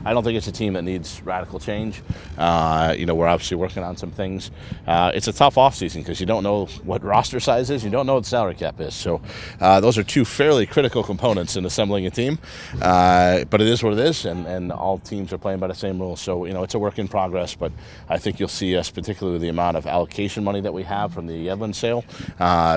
I don't think it's a team that needs radical change. We're obviously working on some things. It's a tough offseason because you don't know what roster size is, you don't know what salary cap is. So those are two fairly critical components in assembling a team. But it is what it is, and all teams are playing by the same rules. So it's a work in progress. But I think you'll see us, particularly with the amount of allocation money that we have from the Yedlin sale,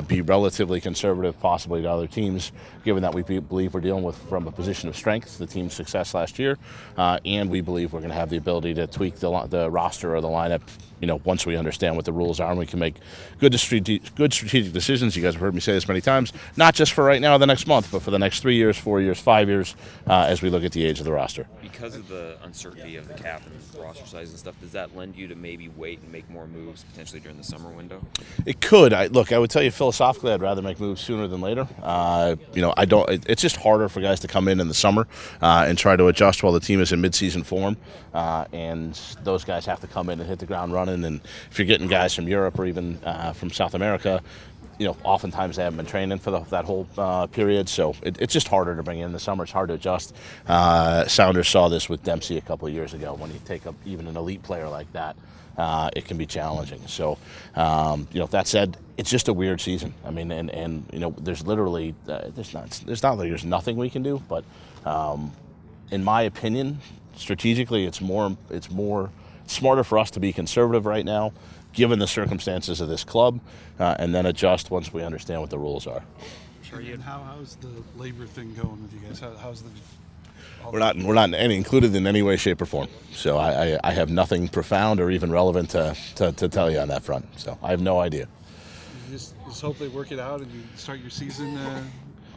be relatively conservative, possibly to other teams, given that we believe we're dealing with from a position of strength, the team's success last year, and we believe we're going to have the ability to tweak the roster or the lineup, once we understand what the rules are, and we can make good strategic decisions. You guys have heard me say this many times, not just for right now, the next month, but for the next 3 years, 4 years, 5 years, as we look at the age of the roster. Because of the uncertainty of the cap and roster size and stuff, does that lend you to maybe wait and make more moves potentially during the summer window? It could. I would tell you philosophically, I'd rather make moves sooner than later. I don't. It's just harder for guys to come in the summer and try to adjust while the team is in midseason form, and those guys have to come in and hit the ground running. And if you're getting guys from Europe or even from South America, oftentimes they haven't been training for that whole period, so it's just harder to bring in the summer. It's hard to adjust. Sounders saw this with Dempsey a couple of years ago. When you take up even an elite player like that, it can be challenging. So, that said, it's just a weird season. I mean, and there's literally there's not like there's nothing we can do, but in my opinion, strategically, it's more smarter for us to be conservative right now, given the circumstances of this club, and then adjust once we understand what the rules are. Sure. And how's the labor thing going with you guys? How's the We're not included in any way, shape, or form. So I have nothing profound or even relevant to tell you on that front. So I have no idea. You just hope they work it out and you start your season.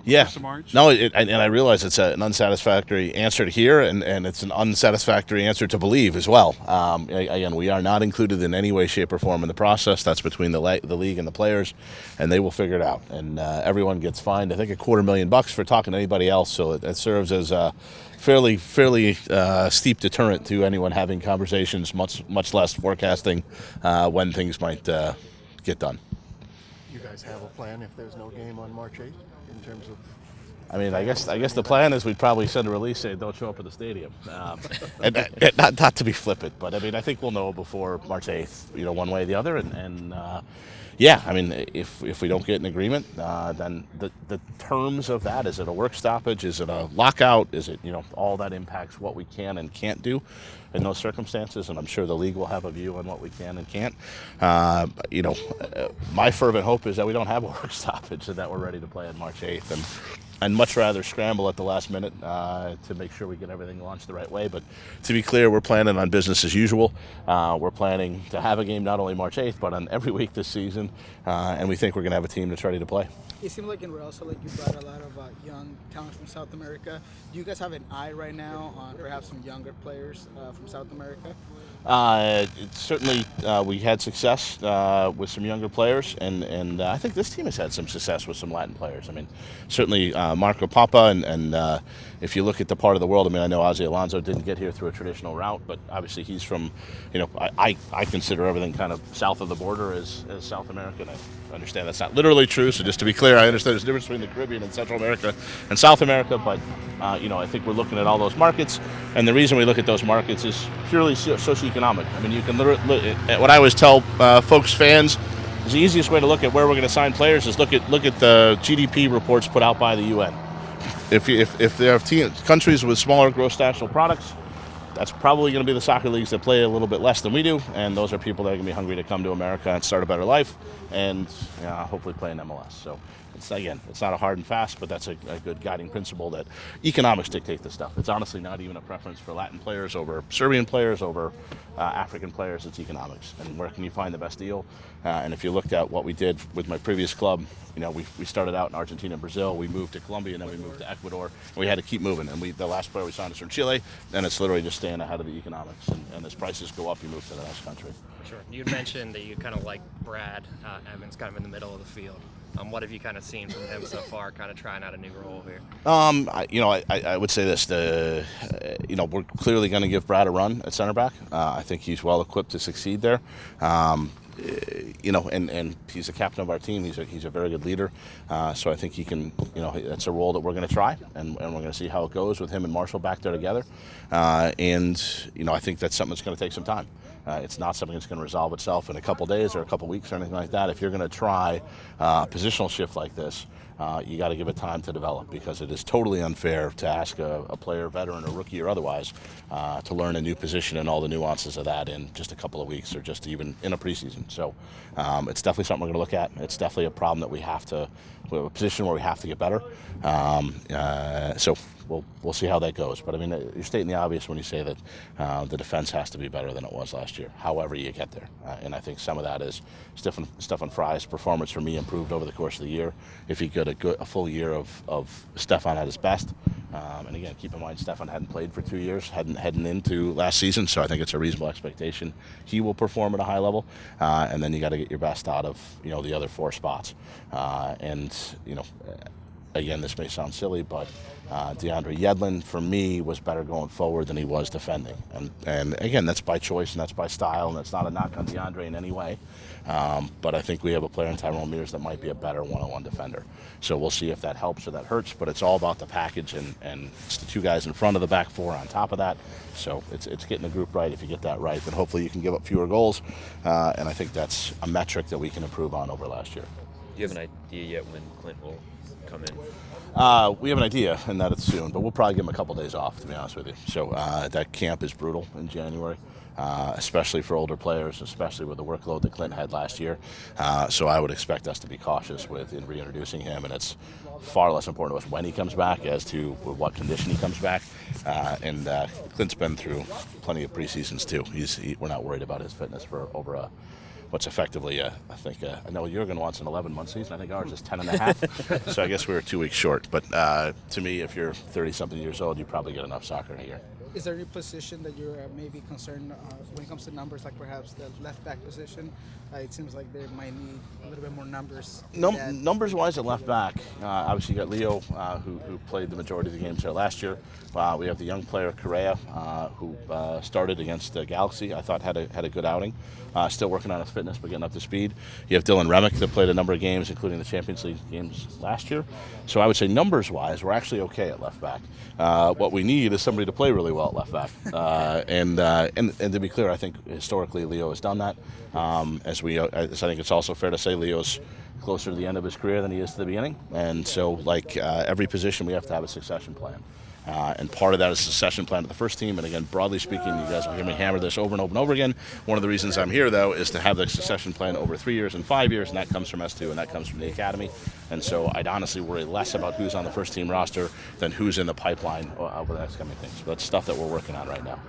Yeah. 1st of March? No, and I realize it's an unsatisfactory answer to hear, and it's an unsatisfactory answer to believe as well. Again, we are not included in any way, shape, or form in the process. That's between the league and the players, and they will figure it out. And everyone gets fined, I think, $250,000 for talking to anybody else, so it serves as a fairly steep deterrent to anyone having conversations, much less forecasting when things might get done. You guys have a plan if there's no game on March 8th in terms of? I mean, I guess the plan is we'd probably send a release saying don't show up at the stadium. And not to be flippant, but I mean, I think we'll know before March 8th, one way or the other. And yeah, I mean, if we don't get an agreement, then the terms of that, is it a work stoppage? Is it a lockout? Is it, all that impacts what we can and can't do in those circumstances, and I'm sure the league will have a view on what we can and can't. My fervent hope is that we don't have a work stoppage and that we're ready to play on March 8th. And much rather scramble at the last minute to make sure we get everything launched the right way. But to be clear, we're planning on business as usual. We're planning to have a game not only March 8th, but on every week this season. And we think we're going to have a team that's ready to play. It seems like in Real Salt Lake you brought a lot of young talent from South America. Do you guys have an eye right now on perhaps some younger players from South America? Certainly, we had success with some younger players, and I think this team has had some success with some Latin players. I mean, certainly Marco Papa, and if you look at the part of the world, I mean, I know Ozzie Alonso didn't get here through a traditional route, but obviously he's from, I consider everything kind of south of the border as South America, and I understand that's not literally true, so just to be clear, I understand there's a difference between the Caribbean and Central America and South America, but I think we're looking at all those markets, and the reason we look at those markets is purely socioeconomic. I mean, you can literally what I always tell folks, fans, is the easiest way to look at where we're going to sign players is look at the GDP reports put out by the UN. If there are countries with smaller gross national products, that's probably going to be the soccer leagues that play a little bit less than we do, and those are people that are going to be hungry to come to America and start a better life, and hopefully play in MLS. So it's not a hard and fast, but that's a good guiding principle that economics dictate this stuff. It's honestly not even a preference for Latin players over Serbian players over African players. It's economics, and where can you find the best deal? And if you looked at what we did with my previous club, we started out in Argentina and Brazil, we moved to Colombia, and then we moved to Ecuador, and we had to keep moving. And the last player we signed is from Chile, and it's literally just staying ahead of the economics. And as prices go up, you move to the next country. Sure. You mentioned that you kind of like Brad Evans kind of in the middle of the field. What have you kind of seen from him so far, kind of trying out a new role here? I would say this. We're clearly going to give Brad a run at center back. I think he's well equipped to succeed there. and he's the captain of our team. He's a very good leader. So I think he can, that's a role that we're going to try, and we're going to see how it goes with him and Marshall back there together. And I think that's something that's going to take some time. It's not something that's going to resolve itself in a couple days or a couple weeks or anything like that. If you're going to try a positional shift like this, you got to give it time to develop, because it is totally unfair to ask a player, veteran or rookie or otherwise, to learn a new position and all the nuances of that in just a couple of weeks or just even in a preseason. So it's definitely something we're going to look at. It's definitely a problem that we have a position where we have to get better. So we'll see how that goes. But I mean, you're stating the obvious when you say that the defense has to be better than it was last year, however you get there. And I think some of that is Stefan Fry's performance for me improved over the course of the year. If he got a full year of Stefan at his best. And again, keep in mind, Stefan hadn't played for 2 years, heading into last season, so I think it's a reasonable expectation he will perform at a high level. And then you got to get your best out of the other 4 spots. Again, this may sound silly, but DeAndre Yedlin, for me, was better going forward than he was defending. And again, that's by choice and that's by style, and that's not a knock on DeAndre in any way. But I think we have a player in Tyrone Mears that might be a better one-on-one defender. So we'll see if that helps or that hurts, but it's all about the package, and it's the 2 guys in front of the back 4 on top of that. So it's getting the group right. If you get that right, then hopefully you can give up fewer goals. And I think that's a metric that we can improve on over last year. Do you have an idea yet when Clint will come in? We have an idea, and that it's soon, but we'll probably give him a couple days off, to be honest with you. So that camp is brutal in January, especially for older players, especially with the workload that Clint had last year. So I would expect us to be cautious in reintroducing him, and it's far less important to us when he comes back as to what condition he comes back. And Clint's been through plenty of preseasons too. We're not worried about his fitness for over what's effectively, I know Jurgen wants an 11-month season. I think ours is 10 and a half. So I guess we were 2 weeks short. But to me, if you're 30-something years old, you probably get enough soccer in a year. Is there any position that you're maybe concerned when it comes to numbers, like perhaps the left back position? It seems like they might need a little bit more numbers. Numbers-wise at left back, obviously you got Leo, who played the majority of the games there last year. We have the young player Correa, who started against the Galaxy. I thought had a good outing. Still working on his fitness, but getting up to speed. You have Dylan Remick that played a number of games, including the Champions League games last year. So I would say numbers-wise, we're actually okay at left back. What we need is somebody to play really well at left back. And to be clear, I think historically Leo has done that. I think it's also fair to say Leo's closer to the end of his career than he is to the beginning. And so, like every position, we have to have a succession plan. And part of that is a succession plan to the first team. And again, broadly speaking, you guys will hear me hammer this over and over and over again. One of the reasons I'm here, though, is to have the succession plan over 3 years and 5 years, and that comes from S2 and that comes from the academy. And so I'd honestly worry less about who's on the first team roster than who's in the pipeline over the next coming things. But that's stuff that we're working on right now.